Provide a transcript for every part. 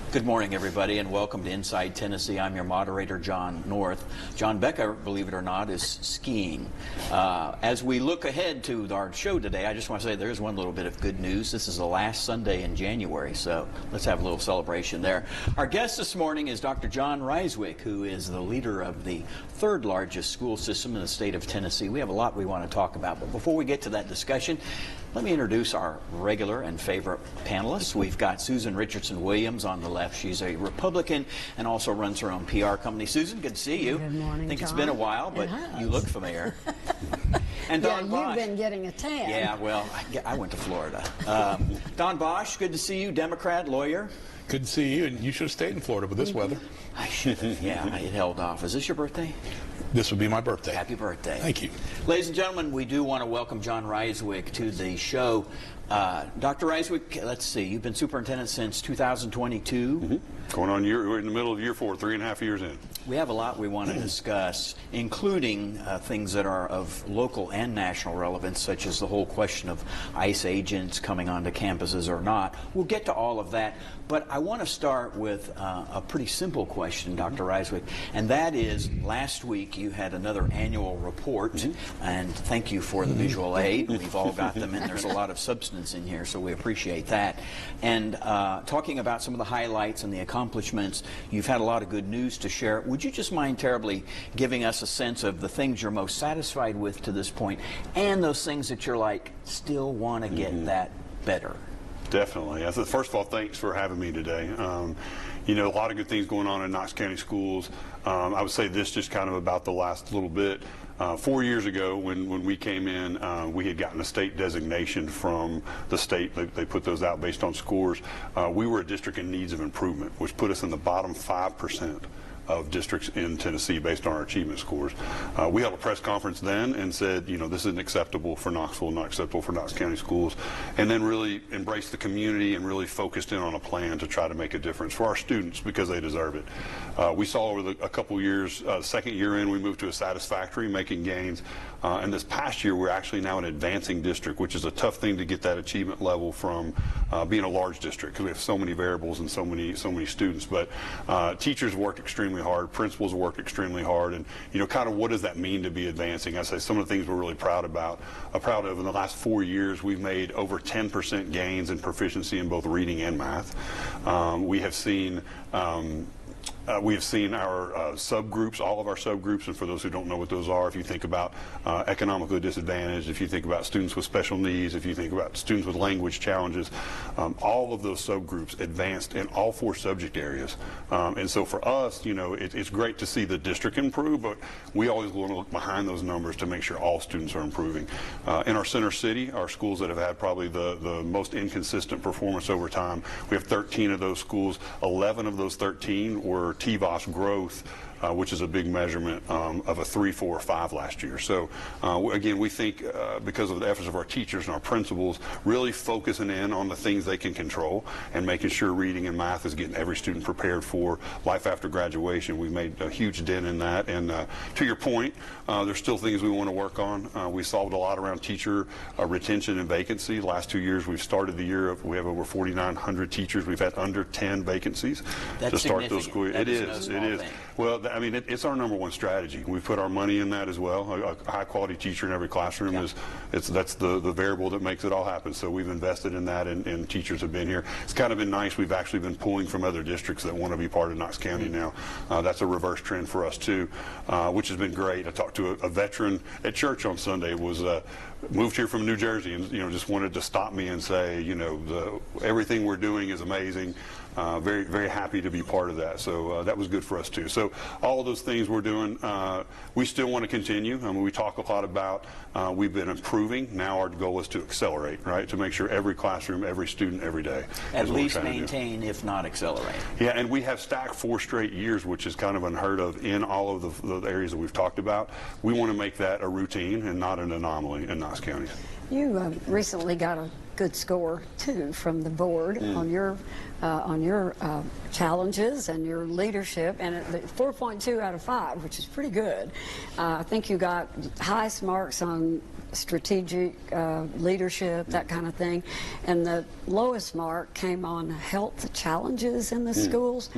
Good morning, everybody, and welcome to Inside Tennessee. I'm your moderator, John North. John Becker, believe it or not, is skiing. As we look ahead to our show today, I just want to say there's one little bit of good news. This is the last Sunday in January, so let's have a little celebration there. Our guest this morning is Dr. John Rysewyk, who is the leader of the third largest school system in the state of Tennessee. We have a lot we want to talk about, but before we get to that discussion, let me introduce our regular and favorite panelists. We've got Susan Richardson-Williams on the left. She's a Republican and also runs her own PR company. Susan, good to see you. Good morning, I think John. It's been a while, but you look familiar. And Don Bosch. You've been getting a tan. Yeah, well, I went to Florida. Don Bosch, good to see you, Democrat, lawyer. Good to see you, and you should have stayed in Florida with this weather. I should have, yeah, it held off. Is this your birthday? This would be my birthday. Happy birthday. Thank you. Ladies and gentlemen, we do want to welcome John Rysewyk to the show. Dr. Rysewyk, let's see, you've been superintendent since 2022. Mm-hmm. Going on we're in the middle of year 4, 3.5 years in. We have a lot we want to discuss, including things that are of local and national relevance, such as the whole question of ICE agents coming onto campuses or not. We'll get to all of that, but I want to start with a pretty simple question, Dr. Rysewyk, and that is, last week you had another annual report, and thank you for the visual aid. We've all got them, and there's a lot of substance in here, so we appreciate that. And talking about some of the highlights and the accomplishments, you've had a lot of good news to share. Would you just mind terribly giving us a sense of the things you're most satisfied with to this point and those things that you're like, still want to get that better? Definitely. First of all, thanks for having me today. You know, a lot of good things going on in Knox County schools. I would say this just kind of about the last little bit. 4 years ago, when we came in, we had gotten a state designation from the state. They put those out based on scores. We were a district in needs of improvement, which put us in the bottom 5% of districts in Tennessee based on our achievement scores. We held a press conference then and said, you know, this isn't acceptable for Knoxville, not acceptable for Knox County schools, and then really embraced the community and really focused in on a plan to try to make a difference for our students because they deserve it. We saw over a couple years, second year in, we moved to a satisfactory, making gains, and this past year we're actually now an advancing district, which is a tough thing to get that achievement level from being a large district because we have so many variables and so many students. But teachers worked extremely hard, principals worked extremely hard, and you know, kind of what does that mean to be advancing? I say some of the things we're really proud of. In the last 4 years, we've made over 10% gains in proficiency in both reading and math. We have seen our subgroups, all of our subgroups, and for those who don't know what those are, if you think about economically disadvantaged, if you think about students with special needs, if you think about students with language challenges, all of those subgroups advanced in all 4 subject areas. And so for us, you know, it's great to see the district improve, but we always want to look behind those numbers to make sure all students are improving. In our center city, our schools that have had probably the most inconsistent performance over time, we have 13 of those schools. 11 of those 13 were TVOS growth, which is a big measurement of a 3, 4, or 5 last year. So again, we think because of the efforts of our teachers and our principals, really focusing in on the things they can control and making sure reading and math is getting every student prepared for life after graduation. We've made a huge dent in that. And to your point, there's still things we want to work on. We solved a lot around teacher retention and vacancy. The last 2 years, we've started the year of, we have over 4,900 teachers. We've had under 10 vacancies to start those schools. It is. Well, I mean, it's our #1 strategy. We put our money in that as well. A high-quality teacher in every classroom that's the variable that makes it all happen. So we've invested in that, and teachers have been here. It's kind of been nice. We've actually been pulling from other districts that want to be part of Knox County now. That's a reverse trend for us too, which has been great. I talked to a veteran at church on Sunday. Moved here from New Jersey, and you know, just wanted to stop me and say, you know, everything we're doing is amazing. Very, very happy to be part of that. So that was good for us too. So all of those things we're doing, we still want to continue. I mean, we talk a lot about we've been improving. Now our goal is to accelerate, right? To make sure every classroom, every student, every day. At least maintain, if not accelerate. Yeah, and we have stacked 4 straight years, which is kind of unheard of in all of the areas that we've talked about. We want to make that a routine and not an anomaly in Knox County. You recently got a good score too from the board on your challenges and your leadership, and 4.2 out of 5, which is pretty good. I think you got highest marks on strategic leadership, that kind of thing, and the lowest mark came on health challenges in the schools.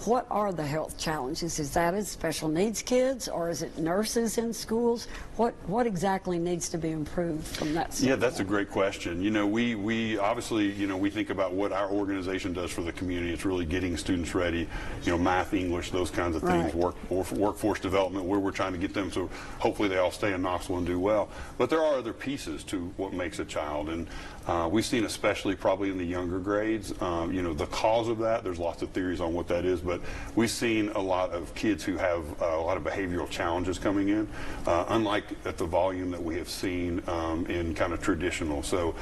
What are the health challenges? Is that in special needs kids, or is it nurses in schools? What exactly needs to be improved from that standpoint? Yeah, that's a great question. You know, we obviously, you know, we think about what our organization does for the community. It's really getting students ready, you know, math, English, those kinds of things, workforce development, where we're trying to get them so hopefully they all stay in Knoxville and do well. But there are other pieces to what makes a child, and we've seen, especially probably in the younger grades, you know, the cause of that. There's lots of theories on what that is, but we've seen a lot of kids who have a lot of behavioral challenges coming in, unlike at the volume that we have seen in kind of traditional. So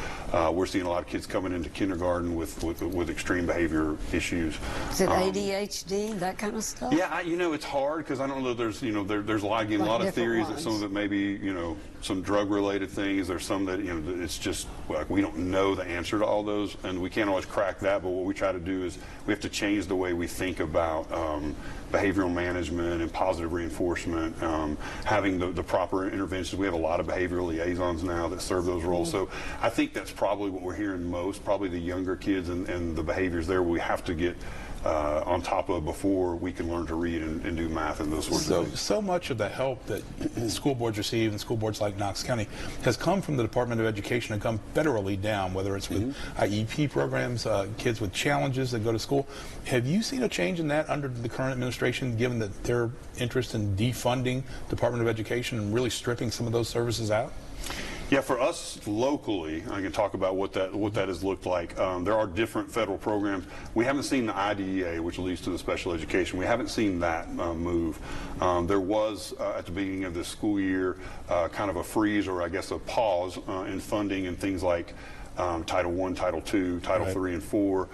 we're seeing a lot of kids coming into kindergarten with extreme behavior issues. Is it ADHD, that kind of stuff? Yeah, you know, it's hard because I don't know. There's, you know, there's a lot of theories that some of it may be, you know, some drug-related things. There's some that, you know, it's just like we don't know the answer to all those, and we can't always crack that. But what we try to do is we have to change the way we think about behavioral management and positive reinforcement, having the proper interventions. We have a lot of behavioral liaisons now that serve those roles. So I think that's probably what we're hearing most, probably the younger kids and the behaviors there we have to get on top of before we can learn to read and do math and those sorts of things. So much of the help that school boards receive, and school boards like Knox County, has come from the Department of Education and come federally down, whether it's with IEP programs, kids with challenges that go to school. Have you seen a change in that under the current administration, given that their interest in defunding Department of Education and really stripping some of those services out? Yeah, for us locally, I can talk about what that has looked like. There are different federal programs. We haven't seen the IDEA, which leads to the special education. We haven't seen that move. There was, at the beginning of this school year, kind of a freeze, or I guess a pause in funding and things like Title I, Title II, Title III, and IV.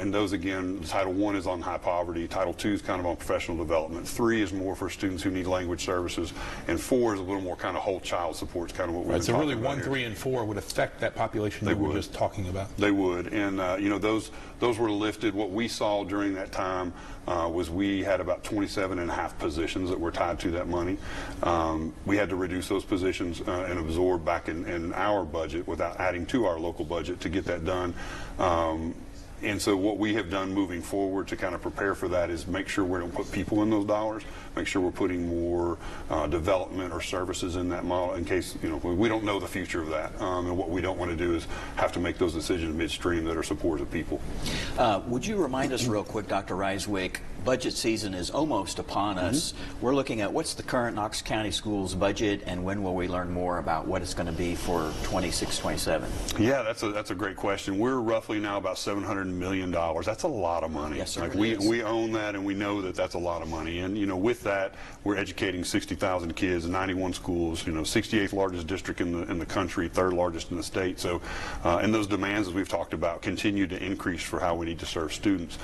And those, again, Title I is on high poverty. Title II is kind of on professional development. III is more for students who need language services. And IV is a little more kind of whole child support. It's kind of what we're talking about. So really 1, 3, and 4 would affect that population that we were just talking about? They would. And, you know, those were lifted. What we saw during that time was we had about 27.5 positions that were tied to that money. We had to reduce those positions and absorb back in our budget without adding to our local budget to get that done. And so what we have done moving forward to kind of prepare for that is make sure we don't put people in those dollars, make sure we're putting more development or services in that model in case, you know, we don't know the future of that. And what we don't want to do is have to make those decisions midstream that are supportive of people. Would you remind us real quick, Dr. Rysewyk, budget season is almost upon us. We're looking at what's the current Knox County Schools budget, and when will we learn more about what it's going to be for 26-27? Yeah, that's a great question. We're roughly now about $700 million. That's a lot of money. Yes, sir. Like we own that, and we know that that's a lot of money. And you know, with that, we're educating 60,000 kids in 91 schools. You know, 68th largest district in the country, 3rd largest in the state. So, and those demands, as we've talked about, continue to increase for how we need to serve students.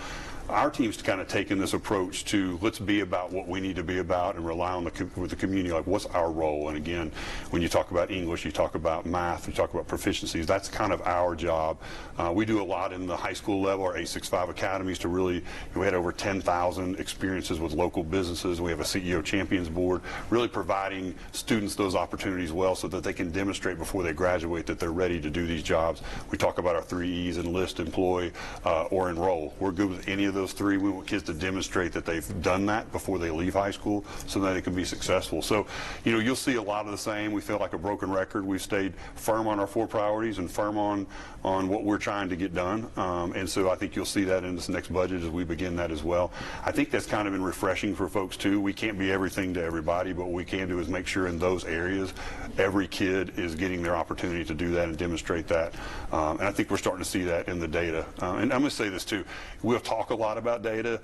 Our team's kind of taken this approach to let's be about what we need to be about and rely on with the community, like what's our role. And again, when you talk about English, you talk about math, you talk about proficiencies, that's kind of our job. We do a lot in the high school level, our 865 academies, to really, we had over 10,000 experiences with local businesses. We have a CEO Champions Board, really providing students those opportunities well so that they can demonstrate before they graduate that they're ready to do these jobs. We talk about our 3 E's: enlist, employ, or enroll. We're good with any of those 3. We want kids to demonstrate that they've done that before they leave high school so that they can be successful. So, you know, you'll see a lot of the same. We feel like a broken record. We've stayed firm on our 4 priorities and firm on what we're trying to get done. And so I think you'll see that in this next budget as we begin that as well. I think that's kind of been refreshing for folks too. We can't be everything to everybody, but what we can do is make sure in those areas every kid is getting their opportunity to do that and demonstrate that. And I think we're starting to see that in the data. And I'm going to say this too. We'll talk a lot about data.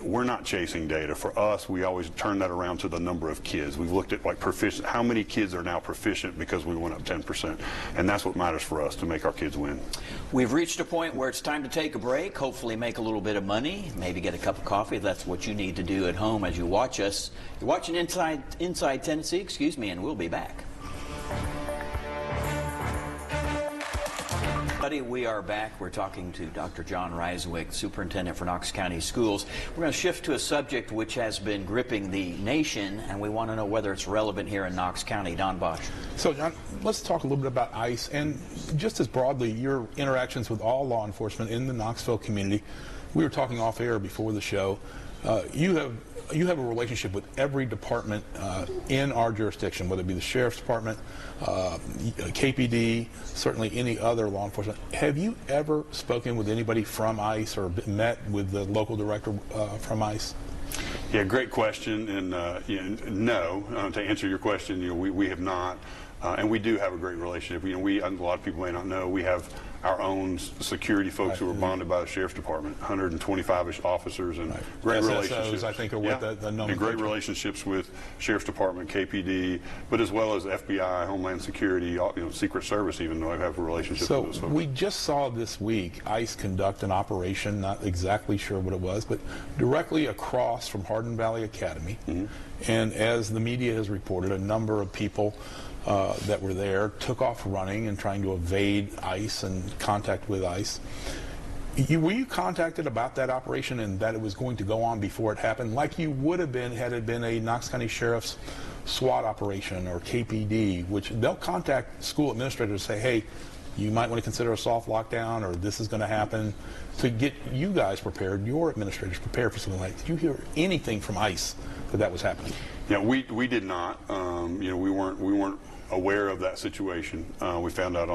We're not chasing data. For us, we always turn that around to the number of kids. We've looked at like proficient, how many kids are now proficient because we went up 10%. And that's what matters for us, to make our kids win. We've reached a point where it's time to take a break, hopefully make a little bit of money, maybe get a cup of coffee. That's what you need to do at home as you watch us. You're watching Inside Tennessee, and we'll be back. everybody. We are back. We're talking to Dr. John Rysewyk, Superintendent for Knox County Schools. We're going to shift to a subject which has been gripping the nation, and we want to know whether it's relevant here in Knox County. Don Bosch. So, John, let's talk a little bit about ICE and just as broadly your interactions with all law enforcement in the Knoxville community. We were talking off air before the show. You have a relationship with every department in our jurisdiction, whether it be the Sheriff's Department, KPD, certainly any other law enforcement. Have you ever spoken with anybody from ICE or met with the local director from ICE? Yeah, great question. And no, to answer your question, we have not. And we do have a great relationship. A lot of people may not know, we have our own security folks who are bonded by the Sheriff's Department, 125-ish officers, and great SSOs, relationships. I think, are what the and great relationships with Sheriff's Department, KPD, but as well as FBI, Homeland Security, Secret Service, even though I have a relationship with those folks. We just saw this week ICE conduct an operation, not exactly sure what it was, but directly across from Hardin Valley Academy. And as the media has reported, a number of people that were there took off running and trying to evade ICE and contact with ICE. Were you contacted about that operation and that it was going to go on before it happened, like you would have been had it been a Knox County Sheriff's SWAT operation or KPD, which they'll contact school administrators and say, hey, you might want to consider a soft lockdown, or this is going to happen, to get you guys prepared, your administrators prepared for something like that. Did you hear anything from ICE that was happening? Yeah, we did not. We weren't aware of that situation. We found out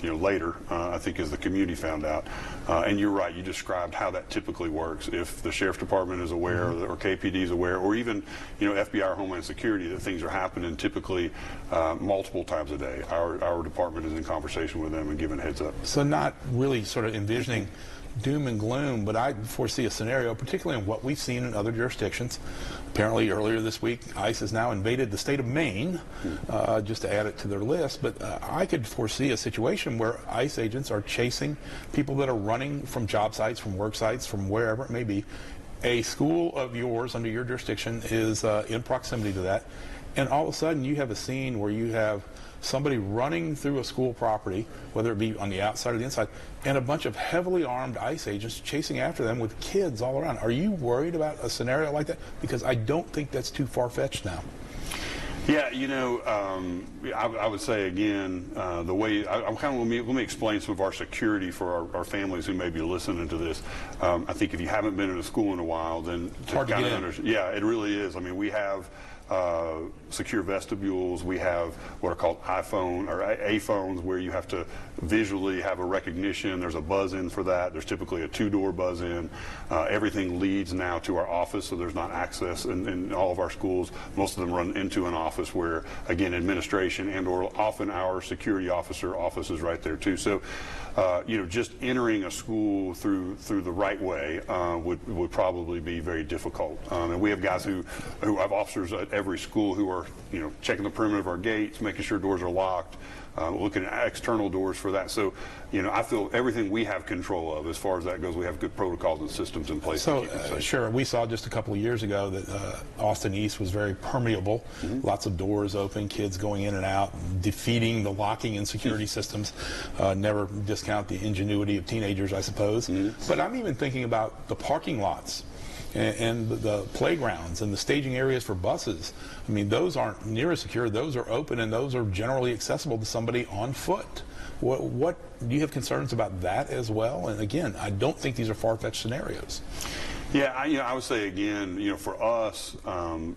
later, I think, as the community found out. And you're right, you described how that typically works. If the Sheriff's Department is aware, or KPD is aware, or even FBI or Homeland Security, that things are happening typically multiple times a day. Our department is in conversation with them and giving heads up. So not really sort of envisioning doom and gloom, but I foresee a scenario, particularly in what we've seen in other jurisdictions. Apparently earlier this week, ICE has now invaded the state of Maine, just to add it to their list. But I could foresee a situation where ICE agents are chasing people that are running from job sites, from work sites, from wherever it may be. A school of yours under your jurisdiction is in proximity to that. And all of a sudden you have a scene where you have somebody running through a school property, whether it be on the outside or the inside, and a bunch of heavily armed ICE agents chasing after them with kids all around. Are you worried about a scenario like that? Because I don't think that's too far-fetched now. Yeah, I would say again, the way let me explain some of our security for our families who may be listening to this. I think if you haven't been in a school in a while, then hard to get in. Yeah, it really is. I mean, we have secure vestibules. We have what are called iPhone or A-phones, where you have to visually have a recognition. There's a buzz-in for that. There's typically a two-door buzz-in. Everything leads now to our office, so there's not access in all of our schools. Most of them run into an office where, again, administration and or often our security office is right there too. So, just entering a school through the right way would probably be very difficult. And we have guys who have officers at every school who are checking the perimeter of our gates, making sure doors are locked, looking at external doors for that. So, I feel everything we have control of as far as that goes. We have good protocols and systems in place. So, sure, we saw just a couple of years ago that Austin East was very permeable. Lots of doors open, kids going in and out, defeating the locking and security systems. Never discount the ingenuity of teenagers, I suppose. But I'm even thinking about the parking lots and the playgrounds and the staging areas for buses. I mean, those aren't near as secure. Those are open, and those are generally accessible to somebody on foot. What do you have concerns about that as well? And again, I don't think these are far-fetched scenarios. Yeah, I would say again, for us,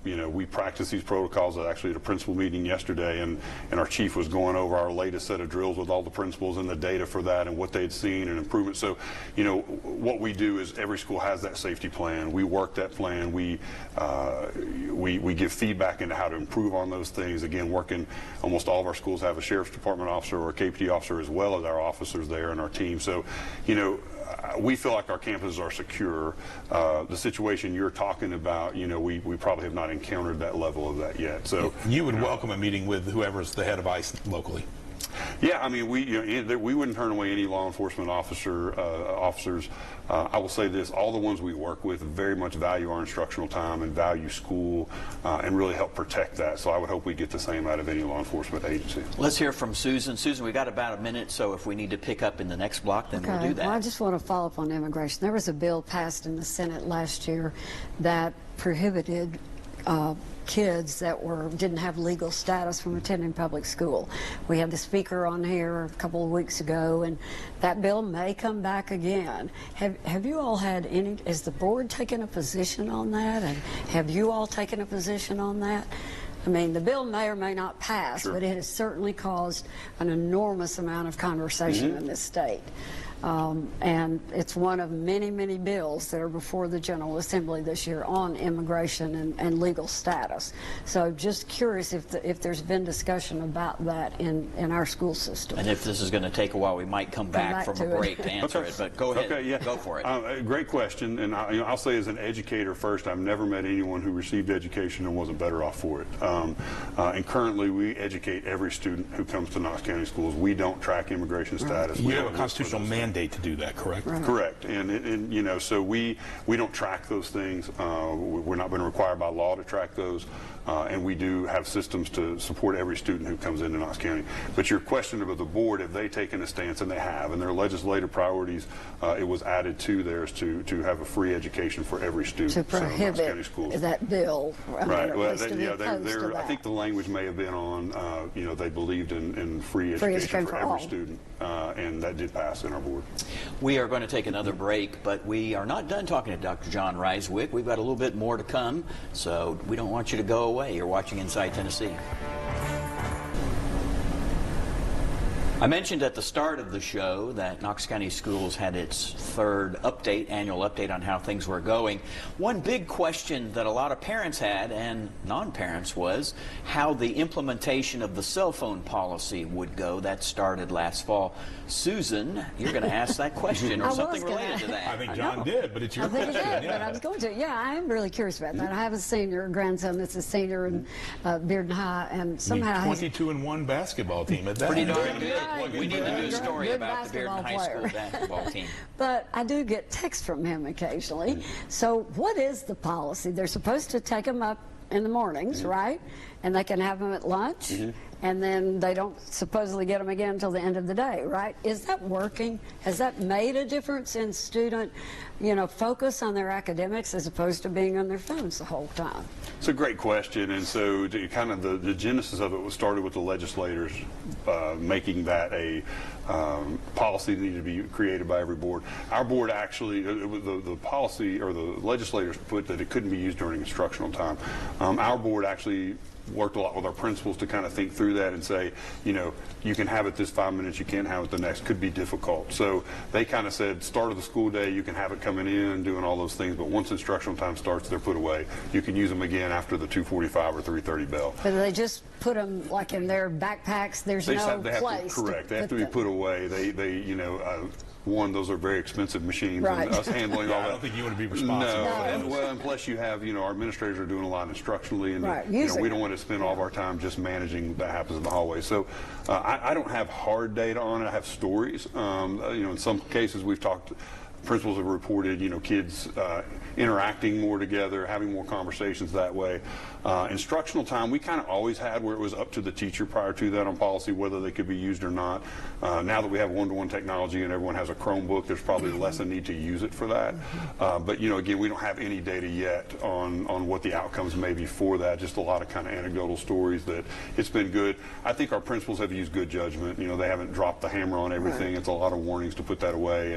we practice these protocols actually at a principal meeting yesterday, and our chief was going over our latest set of drills with all the principals and the data for that and what they'd seen and improvements. So, what we do is every school has that safety plan. We work that plan. We give feedback into how to improve on those things. Again, almost all of our schools have a Sheriff's Department officer or a KPD officer as well as our officers there and our team. So, we feel like our campuses are secure. The situation you're talking about, we probably have not encountered that level of that yet. So you would welcome a meeting with whoever's the head of ICE locally? Yeah, I mean, we wouldn't turn away any law enforcement officers. I will say this: all the ones we work with very much value our instructional time and value school, and really help protect that. So I would hope we get the same out of any law enforcement agency. Let's hear from Susan. Susan, we got about a minute, so if we need to pick up in the next block, then we'll do that. Well, I just want to follow up on immigration. There was a bill passed in the Senate last year that prohibited kids that didn't have legal status from attending public school. We had the speaker on here a couple of weeks ago, and that bill may come back again. Have you all had any, has the board taken a position on that, and have you all taken a position on that? I mean, the bill may or may not pass, but it has certainly caused an enormous amount of conversation in this state. And it's one of many, many bills that are before the General Assembly this year on immigration and legal status. So just curious if there's been discussion about that in our school system. And if this is going to take a while, we might come back from a break to answer it. But go ahead. Okay, yeah. Go for it. Great question. And I'll say as an educator first, I've never met anyone who received education and wasn't better off for it. And currently, we educate every student who comes to Knox County schools. We don't track immigration status. You have a constitutional mandate to do that, correct? Right. Correct. And you know, so we don't track those things. We're not been required by law to track those. And we do have systems to support every student who comes into Knox County. But your question about the board, have they taken a stance? And they have. And their legislative priorities, it was added to theirs to have a free education for every student. To prohibit County schools. that bill. Right. Well, I think the language may have been on, you know, they believed in free education for every student. And that did pass in our board. We are going to take another break, but we are not done talking to Dr. John Rysewyk. We've got a little bit more to come, so we don't want you to go away. You're watching Inside Tennessee. I mentioned at the start of the show that Knox County Schools had its third annual update on how things were going. One big question that a lot of parents had and non-parents was how the implementation of the cell phone policy would go. That started last fall. Susan, you're going to ask that question or something related to that. I think John did, but it's your question. But I was going to. Yeah, I am really curious about that. I have a senior grandson that's a senior in Bearden High, and somehow 22-1 basketball team at that. Pretty darn good. Right. We need to do a story Good about the Bearden High School basketball team. But I do get texts from him occasionally. So what is the policy? They're supposed to take them up in the mornings, right? And they can have them at lunch. And then they don't supposedly get them again until the end of the day, right? Is that working? Has that made a difference in student, you know, focus on their academics as opposed to being on their phones the whole time? It's a great question, and so kind of the genesis of it was started with the legislators making that a policy that needed to be created by every board. Our board actually, the policy or the legislators put that it couldn't be used during instructional time. Our board actually worked a lot with our principals to kind of think through that and say, you know, you can have it this 5 minutes, you can't have it the next, could be difficult. So they kind of said, start of the school day, you can have it coming in, doing all those things, but once instructional time starts, they're put away. You can use them again after the 2:45 or 3:30 bell. But they just put them like in their backpacks, there's no place. Correct. They have to be put away. They you know, one, those are very expensive machines, right. And us handling all that. I don't think you want to be responsible. No, and plus you have, you know, our administrators are doing a lot instructionally, and right. You know, we don't want to spend all of our time just managing that happens in the hallway. So I don't have hard data on it. I have stories. You know, in some cases we've talked. Principals have reported, you know, kids interacting more together, having more conversations that way. Instructional time, we kind of always had where it was up to the teacher prior to that on policy, whether they could be used or not. Now that we have one-to-one technology and everyone has a Chromebook, there's probably less a need to use it for that. But, you know, again, we don't have any data yet on what the outcomes may be for that. Just a lot of kind of anecdotal stories that it's been good. I think our principals have used good judgment. You know, they haven't dropped the hammer on everything. Right. It's a lot of warnings to put that away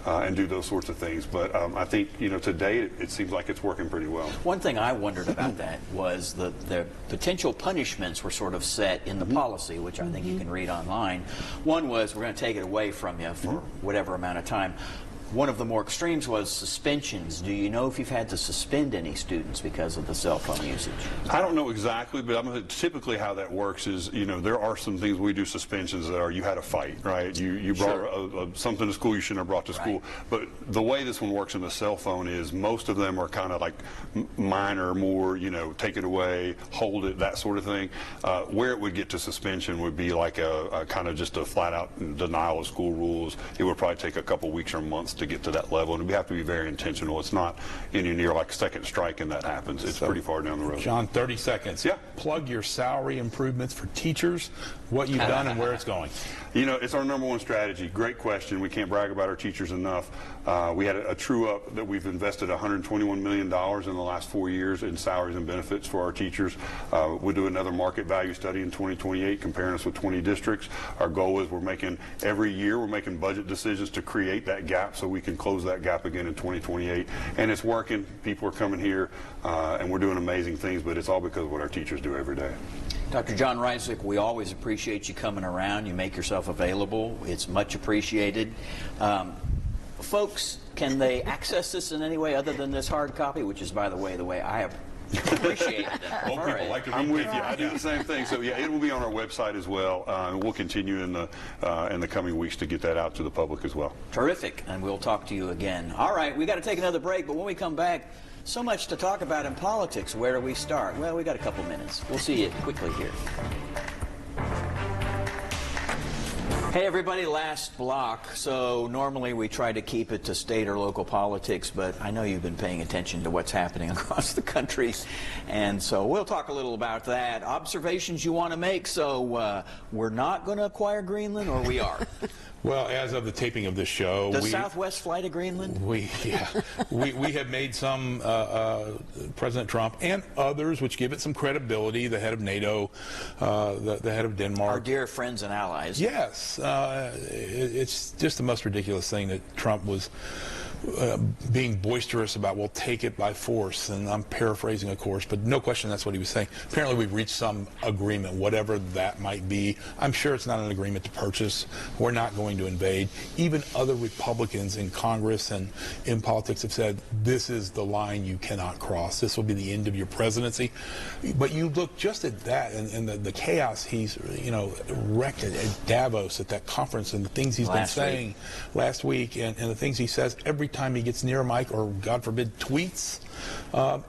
and do those sorts of things. But I think, you know, to date, it seems like it's working pretty well. One thing I wondered about that was the potential punishments were sort of set in the policy, which I think you can read online. One was, we're going to take it away from you for whatever amount of time. one of the more extremes was suspensions. Do you know if you've had to suspend any students because of the cell phone usage? I don't know exactly, but typically how that works is, there are some things we do suspensions that are you had a fight, right? You brought something to school you shouldn't have brought to school. But the way this one works in the cell phone is most of them are kind of like minor, more, take it away, hold it, that sort of thing. Where it would get to suspension would be like a kind of just a flat-out denial of school rules. It would probably take a couple weeks or months to get to that level, and we have to be very intentional. It's not anywhere near like second strike and that happens. It's pretty far down the road. John, 30 seconds. Yeah. Plug your salary improvements for teachers, what you've done and where it's going. It's our #1 strategy. Great question. We can't brag about our teachers enough. We had a true up that we've invested $121 million in the last 4 years in salaries and benefits for our teachers. We'll do another market value study in 2028 comparing us with 20 districts. Our goal is every year we're making budget decisions to create that gap so we can close that gap again in 2028. And it's working. People are coming here and we're doing amazing things, but it's all because of what our teachers do every day. Dr. John Rysewyk, we always appreciate you coming around. You make yourself available. It's much appreciated. Folks, can they access this in any way other than this hard copy, which is, by the way I have appreciated it. Well, people like to read I'm with paper. you. I do the same thing. So yeah, it will be on our website as well. We'll continue in the coming weeks to get that out to the public as well. Terrific, and we'll talk to you again. All right, we got to take another break, but when we come back, so much to talk about in politics. Where do we start? Well, we got a couple minutes. We'll see you quickly here. Hey everybody, last block. So normally we try to keep it to state or local politics, but I know you've been paying attention to what's happening across the country, and so we'll talk a little about that. Observations you want to make, so we're not going to acquire Greenland, or we are? Well, as of the taping of this show, Does Southwest fly to Greenland? We have made some, President Trump and others, which give it some credibility, the head of NATO, the head of Denmark. Our dear friends and allies. Yes. It's just the most ridiculous thing that Trump was being boisterous about, we'll take it by force, and I'm paraphrasing, of course, but no question that's what he was saying. Apparently we've reached some agreement, whatever that might be. I'm sure it's not an agreement to purchase. We're not going to invade. Even other Republicans in Congress and in politics have said, this is the line you cannot cross. This will be the end of your presidency. But you look just at that and the chaos he's, wrecked at Davos at that conference, and the things he's been saying last week, and the things he says every time he gets near a mic, or God forbid tweets.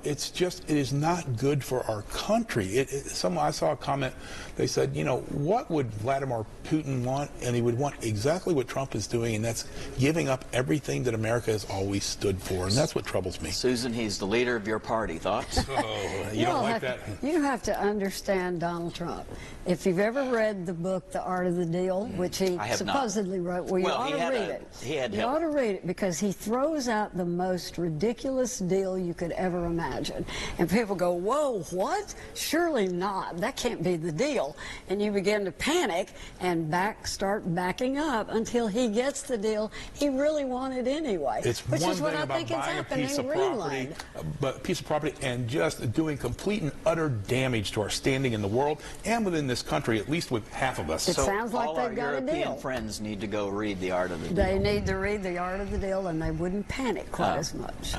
It is not good for our country. I saw a comment, they said, what would Vladimir Putin want? And he would want exactly what Trump is doing, and that's giving up everything that America has always stood for, and that's what troubles me. Susan, he's the leader of your party. Thoughts? Oh, you don't like that? You have to understand Donald Trump. If you've ever read the book, The Art of the Deal, which he supposedly wrote, well, you ought to read it. You ought to read it, because he throws out the most ridiculous deal you could ever imagine. And people go, whoa, what? Surely not. That can't be the deal. And you begin to panic and start backing up until he gets the deal he really wanted anyway. It's which one is what thing I about think is buying a happening piece in of property, Greenland. but a piece of property, and just doing complete and utter damage to our standing in the world and within this country, at least with half of us. It sounds like they've got a deal. All our European friends need to go read The Art of the Deal. They need to read The Art of the Deal, and they wouldn't panic quite as much.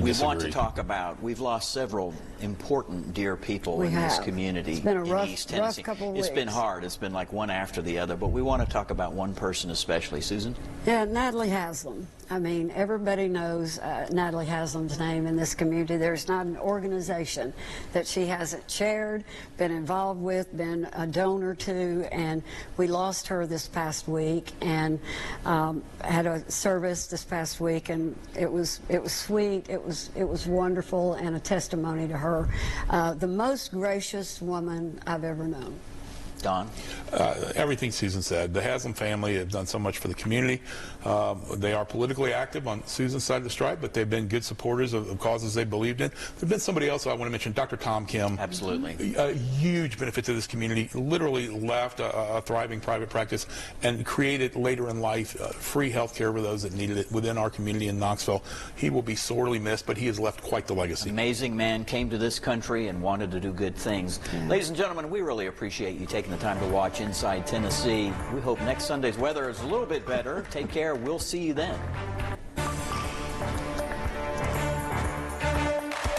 We want to talk about, we've lost several important dear people in this community. It's been a in East Tennessee. rough couple of weeks. It's been hard. It's been like one after the other, but we want to talk about one person especially. Susan? Yeah, Natalie Haslam. I mean, everybody knows Natalie Haslam's name in this community. There's not an organization that she hasn't chaired, been involved with, been a donor to, and we lost her this past week, and had a service this past week, and it was sweet, it was wonderful, and a testimony to her. The most gracious woman I've ever known. Don? Everything Susan said. The Haslam family have done so much for the community. They are politically active on Susan's side of the stripe, but they've been good supporters of causes they believed in. There's been somebody else I want to mention, Dr. Tom Kim. Absolutely. A huge benefit to this community. Literally left a thriving private practice and created later in life free health care for those that needed it within our community in Knoxville. He will be sorely missed, but he has left quite the legacy. Amazing man, came to this country and wanted to do good things. Ladies and gentlemen, we really appreciate you taking taking the time to watch Inside Tennessee. We hope next Sunday's weather is a little bit better. Take care. We'll see you then.